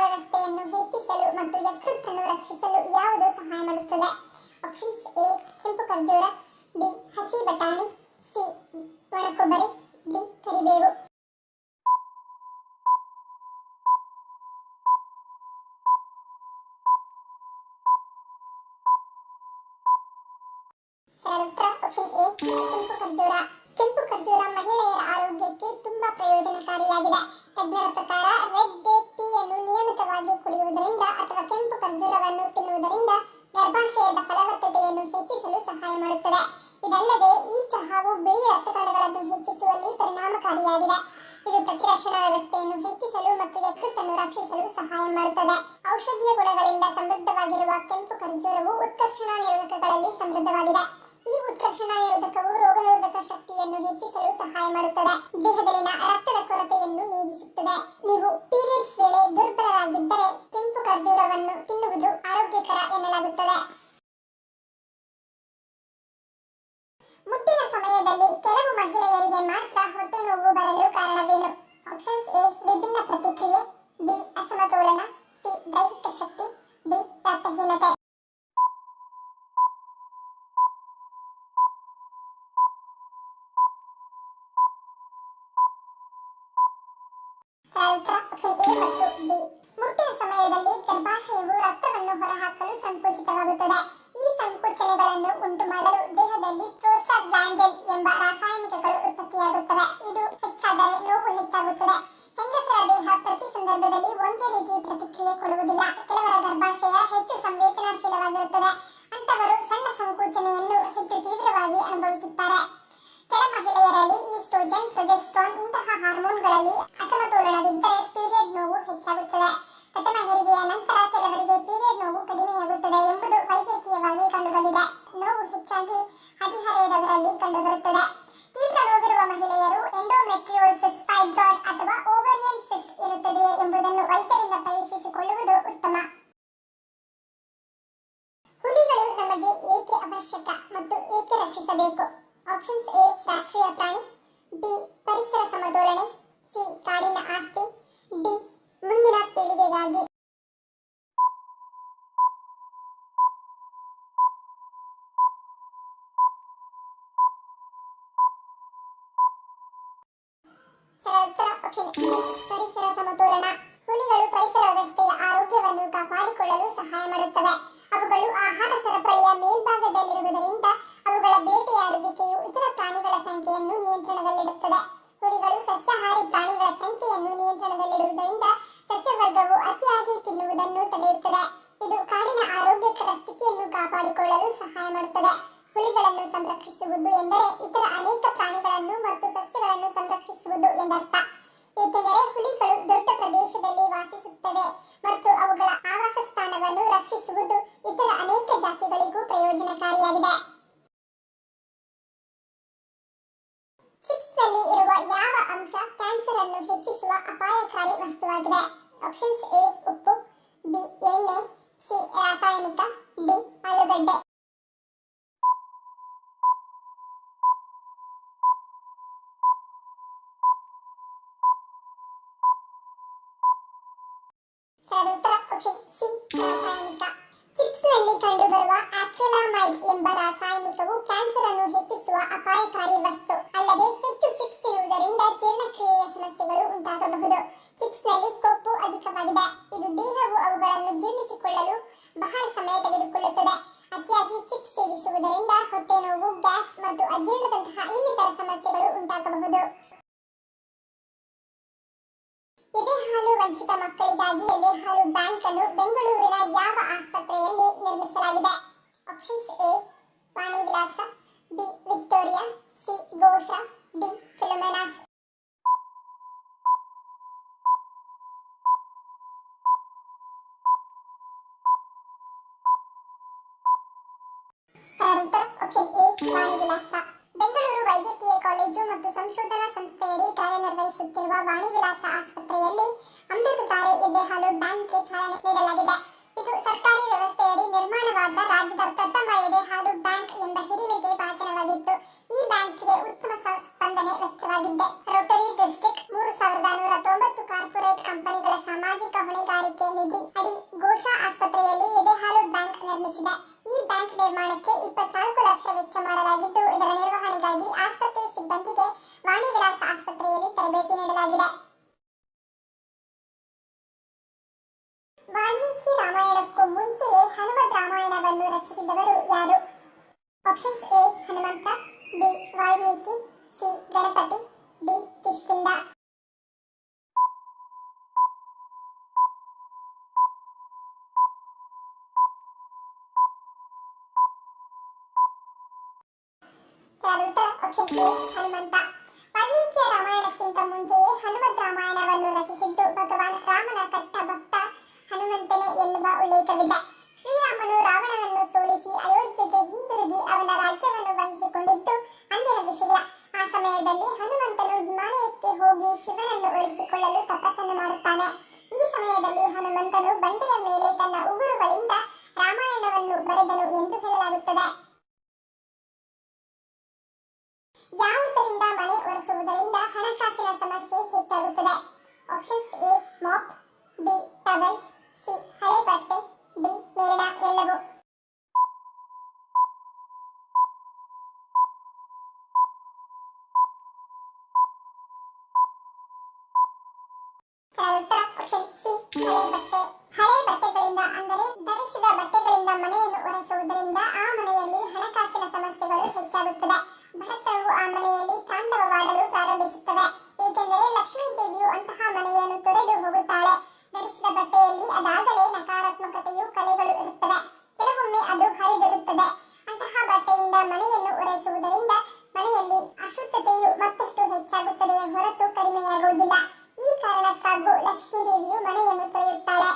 ವ್ಯವಸ್ಥೆಯನ್ನು ಹೆಚ್ಚಿಸಲು ಮತ್ತು ಯಕೃತ್ತನ್ನು ರಕ್ಷಿಸಲು ಯಾವುದು ಸಹಾಯ ಮಾಡುತ್ತದೆ? ಆಪ್ಷನ್ಸ್ ಎ ಕೆಂಪು ಖರ್ಜೂರ, ಬಿ ಹಸಿ ಬಟಾಣಿ, ಸಿ ಒಣ ಕೊಬ್ಬರಿ, ಡಿ ಕರಿಬೇವು. ಆಪ್ಷನ್ ಎ ಕೆಂಪು ಖರ್ಜೂರ. ಕೆಂಪು ಖರ್ಜೂರ ಮಹಿಳೆಯರ ಆರೋಗ್ಯಕ್ಕೆ ತುಂಬಾ ಪ್ರಯೋಜನಕಾರಿಯಾಗಿದೆ. ತಜ್ಞರ ಪ್ರಕಾರ ರೆಡ್ ಡೇಟ್ ಟೀ ಅನ್ನು ನಿಯಮಿತವಾಗಿ ಕುಡಿಯುವುದರಿಂದ ಅಥವಾ ಕೆಂಪು ಖರ್ಜೂರವನ್ನು ತಿನ್ನುವುದರಿಂದ ಗರ್ಭಾಶಯದ ಫಲವತ್ತತೆಯನ್ನು ಹೆಚ್ಚಿಸಲು ಸಹಾಯ ಮಾಡುತ್ತದೆ. ಇದಲ್ಲದೆ ಈ ಚಹಾವು ಬಿಳಿ ರಕ್ತ ಕಣಗಳನ್ನು ಹೆಚ್ಚಿಸುವಲ್ಲಿ ಪರಿಣಾಮಕಾರಿಯಾಗಿದೆ. ಇದು ಪ್ರತಿರಕ್ಷಣಾ ವ್ಯವಸ್ಥೆಯನ್ನು ಹೆಚ್ಚಿಸಲು ಮತ್ತು ಯಕೃತ್ತನ್ನು ರಕ್ಷಿಸಲು ಸಹಾಯ ಮಾಡುತ್ತದೆ. ಔಷಧೀಯ ಗುಣಗಳಿಂದ ಸಮೃದ್ಧವಾಗಿರುವ ಕೆಂಪು ಖರ್ಜೂರವು ಉತ್ಕರ್ಷಣ ನಿರೋಧಕಗಳಲ್ಲಿ ಸಮೃದ್ಧವಾಗಿದೆ. ಈ ಉತ್ಕರ್ಷಣ ನಿರೋಧಕವು ರೋಗನಿರೋಧಕ ಶಕ್ತಿಯನ್ನು ಹೆಚ್ಚಿಸಲು ಸಹಾಯ ಮಾಡುತ್ತದೆ. ದೇಹದಲ್ಲಿನ ರಕ್ತದ ಕೊರತೆಯನ್ನು ನೀಗಿಸುತ್ತದೆ. ನೀವು ಪೀರಿಯಡ್ಸ್ ವೇಳೆ ದುರ್ಬಲರಾಗಿದ್ದರೆ ಕೆಂಪು ಖರ್ಜೂರವನ್ನು ತಿನ್ನುವುದು ಆರೋಗ್ಯಕರ ಎನ್ನಲಾಗುತ್ತದೆ. ಮುಟ್ಟಿನ ಸಮಯದಲ್ಲಿ ಕೆಲವು ಮಹಿಳೆಯರಿಗೆ ಮಾತ್ರ ಹೊಟ್ಟೆ ನೋವು ಬರಲು ಕಾರಣವೇನು? ಆಪ್ಷನ್ಸ್ ಎ ವಿಭಿನ್ನ ಪ್ರತಿಕ್ರಿಯೆ, ಬಿ ಅಸಮತೋಲನ, ಸಿ ದೈಹಿಕ ಶಕ್ತಿ, ಡಿ ರಕ್ತಹೀನತೆ. ಆಪ್ಷನ್ ಎ ಮತ್ತು ಡಿ. ಮುಟ್ಟಿನ ಸಮಯದಲ್ಲಿ ಗರ್ಭಾಶಯವು ರಕ್ತವನ್ನು ಹೊರಹಾಕಲು ಸಂಕೋಚಿತವಾಗುತ್ತದೆ. ಈ ಸಂಕೋಚನೆಗಳನ್ನು ಉಂಟು ಮಾಡಲು ದೇಹದಲ್ಲಿ ಪ್ರೋಸ್ಟಾಗ್ಲಾಂಡಿನ್ ಎಂಬ ರಾಸಾಯನಿಕಗಳು ಉತ್ಪತ್ತಿಯಾಗುತ್ತವೆ. ಇದು ಹೆಚ್ಚಾದರೆ ನೋವು ಹೆಚ್ಚಾಗುತ್ತದೆ. ಹೆಂಗಸರ ದೇಹ ಪ್ರತಿ ಸಂದರ್ಭದಲ್ಲಿ ಒಂದೇ ರೀತಿ ಪ್ರತಿಕ್ರಿಯೆ ಕೊಡುವುದಿಲ್ಲ. ಕೆಲವರ ಗರ್ಭಾಶಯ ಹೆಚ್ಚು ಸಂವೇದನಾಶೀಲವಾಗಿರುತ್ತದೆ. ಅಂತವರು ಸಣ್ಣ ಸಂಕೋಚನೆಯನ್ನು ಹೆಚ್ಚು ತೀವ್ರವಾಗಿ ಅನುಭವಿಸುತ್ತಾರೆ. ಕೆಲ ಮಹಿಳೆಯರಲ್ಲಿ ಈಸ್ಟ್ರೋಜನ್, ಪ್ರೊಜೆಸ್ಟ್ರಾನ್ ಇಂತಹ ಹಾರ್ಮೋನ್ಗಳಲ್ಲಿ ಅಸಮತೋಲನವಿದ್ದರೆ ಪೀರಿಯಡ್ ನೋವು ಹೆಚ್ಚಾಗುತ್ತದೆ. ಪ್ರಥಮ ಹೆರಿಗೆಯ ನಂತರ ಕೆಲವರಿಗೆ ಪೀರಿಯಡ್ ನೋವು ಕಡಿಮೆಯಾಗುತ್ತದೆ ಎಂಬುದು ವೈದ್ಯಕೀಯವಾಗಿ ಕಂಡುಬಂದಿದೆ. ನೋವು ಹೆಚ್ಚಾಗಿ ಹದಿಹರೆಯದವರಲ್ಲಿ ಕಂಡುಬರುತ್ತದೆ. ತೀವ್ರ ನೋವಿರುವ ಮಹಿಳೆಯರು ಎಂಡೋಮೆಟ್ರಿಯೋಸಿಸ್, ಫೈಬ್ರಾಯ್ಡ್ ಅಥವಾ ಓವೇರಿಯನ್ ಸಿಸ್ಟ್ ಇರುತ್ತದೆಯೇ ಎಂಬುದನ್ನು ವೈದ್ಯರಿಂದ ಪರೀಕ್ಷಿಸಿಕೊಳ್ಳುವುದು ಉತ್ತಮ. ಹುಲಿಗಳು ನಮಗೆ ಏಕೆ ಅವಶ್ಯಕ ಮತ್ತು ಏಕೆ ರಕ್ಷಿಸಬೇಕು? ಆಪ್ಷನ್ಸ್ ಎ ರಾಷ್ಟ್ರೀಯ ಪ್ರಾಣಿ, ಬಿ ಪರಿಸರ ಸಮತೋಲನೆ, ಸಿ ಕಾಡಿನ ಆಸ್ತಿ, ಡಿ ಮುಂದಿನ ಪೀಳಿಗೆಗಾಗಿ. ಆಪ್ಷನ್ ಬಿ ಪರಿಸರ ಸಮತೋಲನ. ಹುಲಿಗಳು ಪರಿಸರ ವ್ಯವಸ್ಥೆಯ ಆರೋಗ್ಯವನ್ನು ಕಾಪಾಡಿಕೊಳ್ಳಲು ಸಹಾಯ ಮಾಡುತ್ತವೆ. ಅವುಗಳು ಆಹಾರ ಸರಪಳಿಯ ಮೇಲ್ಭಾಗದಲ್ಲಿರುವುದರಿಂದ ಅವುಗಳ ಬೇಟೆಯಾಡುವಿಕೆಯು ಇತರ ಪ್ರಾಣಿಗಳ ಸಂಖ್ಯೆಯನ್ನು ನಿಯಂತ್ರಣದಲ್ಲಿಡುತ್ತದೆ. ಹುಲಿಗಳು ಸಸ್ಯಾಹಾರಿ ಪ್ರಾಣಿಗಳ ಸಂಖ್ಯೆಯನ್ನು ನಿಯಂತ್ರಣದಲ್ಲಿಡುವುದರಿಂದ ಸಸ್ಯವರ್ಗವು ಅತಿಯಾಗಿ ತಿನ್ನುವುದನ್ನು ತಡೆಯುತ್ತದೆ. ಇದು ಕಾಡಿನ ಆರೋಗ್ಯಕರ ಸ್ಥಿತಿಯನ್ನು ಕಾಪಾಡಿಕೊಳ್ಳಲು ಸಹಾಯ ಮಾಡುತ್ತದೆ. ಹುಲಿಗಳನ್ನು ಸಂರಕ್ಷಿಸುವುದು ಎಂದರೆ ಇತರ ಅನೇಕ ಪ್ರಾಣಿಗಳನ್ನು ಮತ್ತು ಸಸ್ಯಗಳನ್ನು ಸಂರಕ್ಷಿಸುವುದು ಎಂದರ್ಥ. ಏಕೆಂದರೆ ಹುಲಿಗಳು ದೊಡ್ಡ ಪ್ರದೇಶದಲ್ಲಿ ವಾಸಿಸುತ್ತವೆ ಮತ್ತು ಅವುಗಳ ಆವಾಸ ಸ್ಥಾನವನ್ನು ರಕ್ಷಿಸುವುದು ಇತರ ಅನೇಕ ಜಾತಿಗಳಿಗೂ ಪ್ರಯೋಜನಕಾರಿಯಾಗಿದೆ. ಚಿಪ್ಸ್ನಲ್ಲಿ ಇರುವ ಯಾವ ಅಂಶ ಕ್ಯಾನ್ಸರ್ ಅನ್ನು ಹೆಚ್ಚಿಸುವ ಅಪಾಯಕಾರಿ ವಸ್ತುವಾಗಿದೆ? ಆಪ್ಷನ್ಸ್ ಎ ಉಪ್ಪು, ಬಿ ಎಣ್ಣೆ, ಸಿ ರಾಸಾಯನಿಕ, ಡಿ ಆಲೂಗಡ್ಡೆ. ಆಪ್ಷನ್ ಸಿ ರಾಸಾಯನಿಕ. ಚಿಪ್ಸ್ನಲ್ಲಿ ಕಂಡುಬರುವ ಆಕ್ರಿಲಾಮೈಡ್ ಎಂಬ ರಾಸಾಯನಿಕವು ಕ್ಯಾನ್ಸರ್ ಅನ್ನು ಹೆಚ್ಚಿಸುವ ಅಪಾಯಕಾರಿ ವಸ್ತು. ಅಲ್ಲದೆ ಹೆಚ್ಚು ಚಿಪ್ಸ್ ತಿನ್ನುವುದರಿಂದ ಜೀರ್ಣಕ್ರಿಯೆಯ ಸಮಸ್ಯೆಗಳು ಉಂಟಾಗಬಹುದು. ಚಿಪ್ಸ್ನಲ್ಲಿ ಕೊಬ್ಬು ಅಧಿಕವಾಗಿದೆ. ಇದು ದೇಹವು ಅವುಗಳನ್ನು ಜೀರ್ಣಿಸಿಕೊಳ್ಳಲು ಬಹಳ ಸಮಯ ತೆಗೆದುಕೊಳ್ಳುತ್ತದೆ. ಅತಿಯಾಗಿ ಚಿಪ್ಸ್ ಸೇವಿಸುವುದರಿಂದ ಹೊಟ್ಟೆ ನೋವು, ಗ್ಯಾಸ್ ಮತ್ತು ಅಜೀರ್ಣದಂತಹ ಇನ್ನಿತರ ಸಮಸ್ಯೆಗಳು ಉಂಟಾಗಬಹುದು. ಎದೆಹಾಲು ವಂಚಿತ ಮಕ್ಕಳಿಗಾಗಿ ಎದೆಹಾಲು ಬ್ಯಾಂಕ್ ಅನ್ನು ಬೆಂಗಳೂರಿನ ಯಾವ ಆಸ್ಪತ್ರೆಯಲ್ಲಿ ನಿರ್ಮಿಸಲಾಗಿದೆ? Options A Vani Vilas, B Victoria, C Ghosha, D Philomena's. Option A Vani Vilas. Bengaluru ವೈದ್ಯಕೀಯ ಕಾಲೇಜು ಮತ್ತು ಸಂಶೋಧನಾ ಸಂಸ್ಥೆಯಡಿ ಕಾರ್ಯನಿರ್ವಹಿಸುತ್ತಿರುವ ವಾಣಿ ವಿಲಾಸ ಆಸ್ಪತ್ರೆಯಲ್ಲಿ ಅಮೃತಧಾರೆ ಎದೆಹಾಲು ಬ್ಯಾಂಕ್ಗೆ ಚಾಲನೆ ನೀಡಲಾಗಿದೆ. ಇದು ಸರ್ಕಾರಿ ವ್ಯವಸ್ಥೆಯಡಿ ನಿರ್ಮಾಣವಾದ ರಾಜ್ಯದ ಪ್ರಥಮ ಎದೆಹಾಲು ಬ್ಯಾಂಕ್ ಎಂಬ ವೆಚ್ಚ ಮಾಡಲಾಗಿದ್ದು, ಇದರ ನಿರ್ವಹಣೆಗಾಗಿ ಆಸ್ಪತ್ರೆ ಸಿಬ್ಬಂದಿಗೆ ವಾಣಿ ವಿಲಾಸ ಆಸ್ಪತ್ರೆಯಲ್ಲಿ ತರಬೇತಿ ನೀಡಲಾಗಿದೆ. ವಾಲ್ಮೀಕಿ ರಾಮಾಯಣಕ್ಕೂ ಮುಂಚೆಯೇ ಹನುಮದ್ ರಾಮಾಯಣವನ್ನು ರಚಿಸಿದವರು ಯಾರು? Options A Hanumantha, B Valmiki, C Ganapati, D Kishkindha. Option A Hanumantha. ವಾಲ್ಮೀಕಿಯ ರಾಮಾಯಣಕ್ಕಿಂತ ಮುಂಚೆಯೇ ಹನುಮದ್ ರಾಮಾಯಣವನ್ನು ರಚಿಸಿದ್ದು ಭಗವಾನ್ ರಾಮನ ಕಟ್ಟ ಭಕ್ತ ಹನುಮಂತನೇ ಎನ್ನುವ ಉಲ್ಲೇಖವಿದೆ. ಶ್ರೀರಾಮನು ರಾವಣನನ್ನು ಸೋಲಿಸಿ ಅಯೋಧ್ಯೆಗೆ ಹಿಂದಿರುಗಿ ಅವನ ರಾಜ್ಯವನ್ನು ವಹಿಸಿಕೊಂಡಿದ್ದು ಅಂದಿನ ವಿಷಯ. ಆ ಸಮಯದಲ್ಲಿ ಹನುಮಂತನು ಹಿಮಾಲಯಕ್ಕೆ ಹೋಗಿ ಶಿವನನ್ನು ಒಲಿಸಿಕೊಳ್ಳಲು ತಪಸ್ಸನ್ನು ಮಾಡುತ್ತಾನೆ. ಈ ಸಮಯದಲ್ಲಿ ಹನುಮಂತನು ಬಂಡೆಯ ಮೇಲೆ ತನ್ನ ಉಗುರುಗಳಿಂದ ರಾಮಾಯಣವನ್ನು ಬರೆದನು ಎಂದು ಹೇಳಲಾಗುತ್ತದೆ. ಯಾವುದರಿಂದ ಮನೆ ಒರೆಸುವುದರಿಂದ ಹಣಕಾಸಿನ ಸಮಸ್ಯೆ ಹೆಚ್ಚಾಗುತ್ತದೆ? Options A mop, B towel, C ಹಳೆ ಬಟ್ಟೆ, ಡಿ ಮೇಣ ಎಲ್ಲವೂ. ಆಪ್ಷನ್ ಸಿ ಹಳೆ ಬಟ್ಟೆ. ಹಳೆ ಬಟ್ಟೆಗಳಿಂದ ಅಂದರೆ ಧರಿಸಿದ ಬಟ್ಟೆಗಳಿಂದ ಮನೆಯನ್ನು ಒರೆಸುವುದರಿಂದ ಆ ಮನೆಯಲ್ಲಿ ಹಣಕಾಸಿನ ಸಮಸ್ಯೆಗಳು ಹೆಚ್ಚಾಗುತ್ತದೆ. ಬಡತನವು ಆ ಮನೆಯಲ್ಲಿ ತಾಂಡವವಾಡಲು ಪ್ರಾರಂಭಿಸುತ್ತವೆ. ಏಕೆಂದರೆ ಲಕ್ಷ್ಮೀ ದೇವಿಯು ಅಂತಹ ಮನೆಯನ್ನು ತೊರೆದು ಹೋಗುತ್ತಾಳೆ. ಧರಿಸಿದ ಬಟ್ಟೆಯಲ್ಲಿ ಅದಾಗಲೇ ನಕಾರಾತ್ಮಕತೆಯು ಕಲೆಗಳು ಇರುತ್ತವೆ. ಕೆಲವೊಮ್ಮೆ ಅದು ಹರಿದಿರುತ್ತದೆ. ಅಂತಹ ಬಟ್ಟೆಯಿಂದ ಮನೆಯನ್ನು ಒರೆಸುವುದರಿಂದ ಮನೆಯಲ್ಲಿ ಅಶುದ್ಧತೆಯು ಮತ್ತಷ್ಟು ಹೆಚ್ಚಾಗುತ್ತದೆಯೇ ಹೊರತು ಕಡಿಮೆಯಾಗುವುದಿಲ್ಲ. ಈ ಕಾರಣಕ್ಕಾಗೂ ಲಕ್ಷ್ಮೀ ದೇವಿಯು ಮನೆಯನ್ನು ತೊರೆಯುತ್ತಾಳೆ.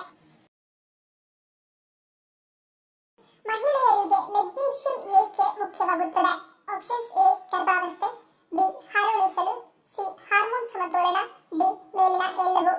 ಮಹಿಳೆಯರಿಗೆ ಮೆಗ್ನೀಷಿಯಂ ಏಕೆ ಮುಖ್ಯವಾಗುತ್ತದೆ? ಆಪ್ಷನ್ಸ್ ಎ ಗರ್ಭಾವಸ್ಥೆ, ಬಿ ಹಾರುಣಿಸಲು, ಸಿ ಹಾರ್ಮೋನ್ ಸಮತೋಲನ, ಡಿ ಮೇಲಿನ ಎಲ್ಲವೂ.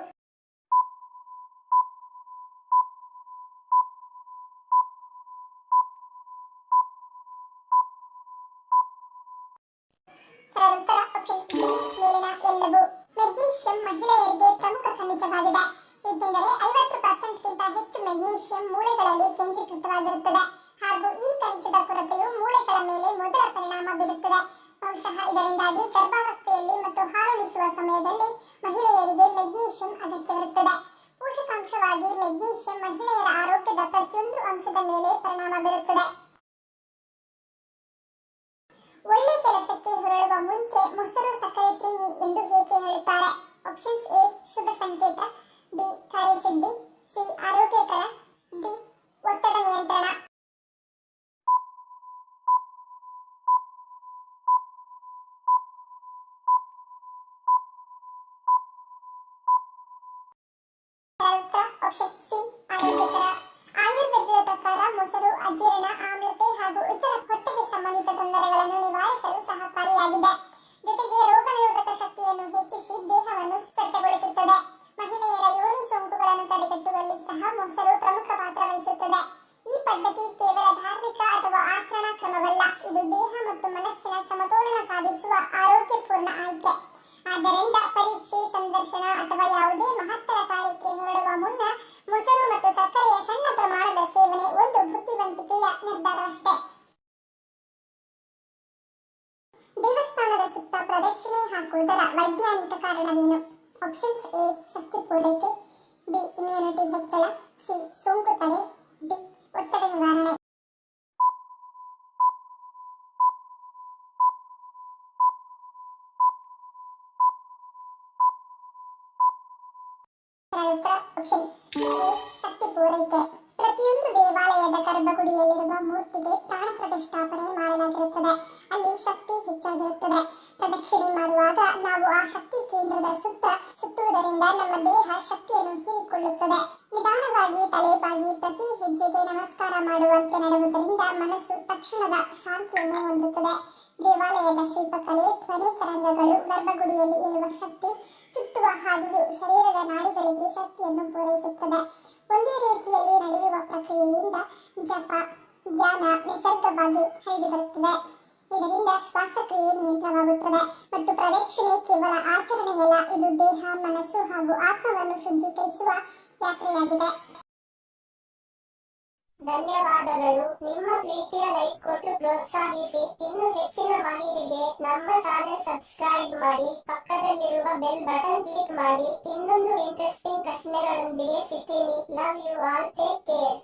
ಆಪ್ಷನ್ ಡಿ ಮೇಲಿನ ಎಲ್ಲವೂ. ಮೆಗ್ನೀಷಿಯಂ ಮಹಿಳೆಯರಿಗೆ ಪ್ರಮುಖ ಖನಿಜವಾಗಿದೆ. ಏಕೆಂದರೆ 50% ಹೆಚ್ಚು ಮೆಗ್ನೀಷಿಯಂ ಮೂಳೆಗಳಲ್ಲಿ ಕೇಂದ್ರೀಕೃತವಾಗಿರುತ್ತದೆ ಹಾಗೂ ಈ ಖನಿಜದ ಕೊರತೆಯು ಮೂಳೆಗಳ ಮೇಲೆ ಮೊದಲ ಪರಿಣಾಮ ಬೀರುತ್ತದೆ. ಬಹುಶಃ ಇದರಿಂದಾಗಿ ಗರ್ಭಾವಸ್ಥೆಯಲ್ಲಿ ಮತ್ತು ಹಾರುಣಿಸುವ ಸಮಯದಲ್ಲಿ ಮಹಿಳೆಯರಿಗೆ ಮೆಗ್ನೀಷಿಯಂ ಅಗತ್ಯವಿರುತ್ತದೆ. ಪೋಷಕಾಂಶವಾಗಿ ಮೆಗ್ನೀಷಿಯಂ ಮಹಿಳೆಯರ ಆರೋಗ್ಯದ ಪ್ರತಿಯೊಂದು ಅಂಶದ ಮೇಲೆ ಪರಿಣಾಮ ಬೀರುತ್ತದೆ. ಒಳ್ಳೆ ಕೆಲಸಕ್ಕೆ ಹೊರಡುವ ಮುಂಚೆ ಮೊಸರು ಸಕ್ಕರೆ ತಿನ್ನಿ ಎಂದು ಏಕೆ ಹೇಳುತ್ತಾರೆ? ಆಪ್ಷನ್ಸ್ ಎ ಶುಭ ಸಂಕೇತ, ಬಿ ಕಾರ್ಯಸಿದ್ಧಿ, ಸಿ ಆರೋಗ್ಯಕರ, ಡಿ ಒತ್ತಡ ನಿಯಂತ್ರಣ. ಆಪ್ಷನ್ ಸಿ ಆರೋಗ್ಯಕರ. ಆಯುರ್ವೇದದ ಪ್ರಕಾರ ಮೊಸರು ಅಜೀರ್ಣ, ಆಮ್ಲತೆ ಹಾಗೂ ಇತರ ಹೊಟ್ಟೆಗೆ ಸಂಬಂಧಿತ ತೊಂದರೆಗಳನ್ನು ನಿವಾರಿಸಲು ಸಹಕಾರಿಯಾಗಿದೆ. ಜೊತೆಗೆ ರೋಗ ನಿರೋಧಕ ಶಕ್ತಿಯನ್ನು ಹೆಚ್ಚಿಸಿ ದೇಹವನ್ನು ಸ್ವಚ್ಛಗೊಳಿಸುತ್ತದೆ. ಮಹಿಳೆಯರ ಯೋನಿ ಸೋಂಕುಗಳನ್ನು ತಡೆಗಟ್ಟುವಲ್ಲಿ ಸಹ ಮೊಸರು ಪ್ರಮುಖ ಪಾತ್ರ ವಹಿಸುತ್ತದೆ. ಈ ಪದ್ಧತಿ ಕೇವಲ ಧಾರ್ಮಿಕ ಅಥವಾ ಆಚರಣಾ ಕ್ರಮವಲ್ಲ, ಇದು ದೇಹ ಮತ್ತು ಮನಸ್ಸಿನ ಸಮತೋಲನ ಸಾಧಿಸುವ ಆರೋಗ್ಯಪೂರ್ಣ ಆಯ್ಕೆ. ಆದ್ದರಿಂದ ಪರೀಕ್ಷೆ, ಸಂದರ್ಶನ ಅಥವಾ ಯಾವುದೇ ಮಹತ್ತರ ಕಾರ್ಯಕ್ಕೆ ಹೊರಡುವ ಮುನ್ನ ಮೊಸರು ಮತ್ತು ಸಕ್ಕರೆಯ ಸಣ್ಣ ಪ್ರಮಾಣದ ಸೇವನೆ ಒಂದು ಬುದ್ಧಿವಂತಿಕೆಯ ನಿರ್ಧಾರವಷ್ಟೇ. ದೇವಸ್ಥಾನದ ಸುತ್ತ ಪ್ರದಕ್ಷಿಣೆ ಹಾಕುವುದರ ವೈಜ್ಞಾನಿಕ ಕಾರಣವೇನು? ಆಪ್ಷನ್ಸ್ ಎ ಶಕ್ತಿ ಪೂರೈಕೆ, ಬಿ ಇಮ್ಯುನಿಟಿ ಹೆಚ್ಚಳ, ಸಿ ಸೋಂಕು ತಡೆ, ಡಿ ಒತ್ತಡ ನಿವಾರಣೆ. ಆಪ್ಷನ್ ಎ ಶಕ್ತಿ ಪೂರೈಕೆ. ಪ್ರತಿಯೊಂದು ದೇವಾಲಯದ ಗರ್ಭಗುಡಿಯಲ್ಲಿರುವ ಮೂರ್ತಿಗೆ ಪ್ರಾಣ ಪ್ರತಿಷ್ಠಾಪನೆ ಮಾಡಲಾಗಿರುತ್ತದೆ. ಅಲ್ಲಿ ಶಕ್ತಿ ಹೆಚ್ಚಾಗಿರುತ್ತದೆ. ಪ್ರದಕ್ಷಿಣೆ ಮಾಡುವಾಗ ನಾವು ಆ ಶಕ್ತಿ ಕೇಂದ್ರದ ಸುತ್ತ ಸುತ್ತುವುದರಿಂದ ನಮ್ಮ ದೇಹ ಶಕ್ತಿಯನ್ನು ಹೀರಿಕೊಳ್ಳುತ್ತದೆ. ನಿಧಾನವಾಗಿ ತಲೆಬಾಗಿ ಪ್ರತಿ ಹೆಜ್ಜೆಗೆ ನಮಸ್ಕಾರ ಮಾಡುವಂತೆ ನಡೆಯುವುದರಿಂದ ಮನಸ್ಸು ತಕ್ಷಣದ ಶಾಂತಿಯನ್ನು ಹೊಂದುತ್ತದೆ. ದೇವಾಲಯದ ಶಿಲ್ಪಕಲೆ, ಧ್ವನಿ ತರಂಗಗಳು, ಗರ್ಭಗುಡಿಯಲ್ಲಿ ಇರುವ ಶಕ್ತಿ ಸುತ್ತುವ ಹಾದಿಯು ಶರೀರದ ನಾಡಿಗಳಿಗೆ ಶಕ್ತಿಯನ್ನು ಪೂರೈಸುತ್ತದೆ. ಒಂದೇ ರೀತಿಯಲ್ಲಿ ನಡೆಯುವ ಪ್ರಕ್ರಿಯೆಯಿಂದ ಜಪ, ಧ್ಯಾನ ನಿಸರ್ಗವಾಗಿ ಹರಿದು ಬರುತ್ತದೆ. ಇದರಿಂದ ಶ್ವಾಸಕ್ರಿಯೆ ನಿಯಂತ್ರಣವಾಗುತ್ತದೆ ಮತ್ತು ಪ್ರದಕ್ಷಿಣೆ ಕೇವಲ ಆಚರಣೆಯಲ್ಲ, ಇದು ದೇಹ, ಮನಸ್ಸು ಹಾಗೂ ಆತ್ಮವನ್ನು ಶುದ್ಧೀಕರಿಸುವ ಯಾತ್ರೆಯಾಗಿದೆ. ಧನ್ಯವಾದಗಳು. ನಿಮ್ಮ ಪ್ರೀತಿಯ ಲೈಕ್ ಕೊಟ್ಟು ಪ್ರೋತ್ಸಾಹಿಸಿ. ಇನ್ನು ಹೆಚ್ಚಿನ ಮಾಹಿತಿಗೆ ನಮ್ಮ ಚಾನೆಲ್ ಸಬ್ಸ್ಕ್ರೈಬ್ ಮಾಡಿ, ಪಕ್ಕದಲ್ಲಿರುವ ಬೆಲ್ ಬಟನ್ ಕ್ಲಿಕ್ ಮಾಡಿ. ಇನ್ನೊಂದು ಇಂಟ್ರೆಸ್ಟಿಂಗ್ ಪ್ರಶ್ನೆಗಳೊಂದಿಗೆ ಸಿಗ್ತೀನಿ. Love you all, take care.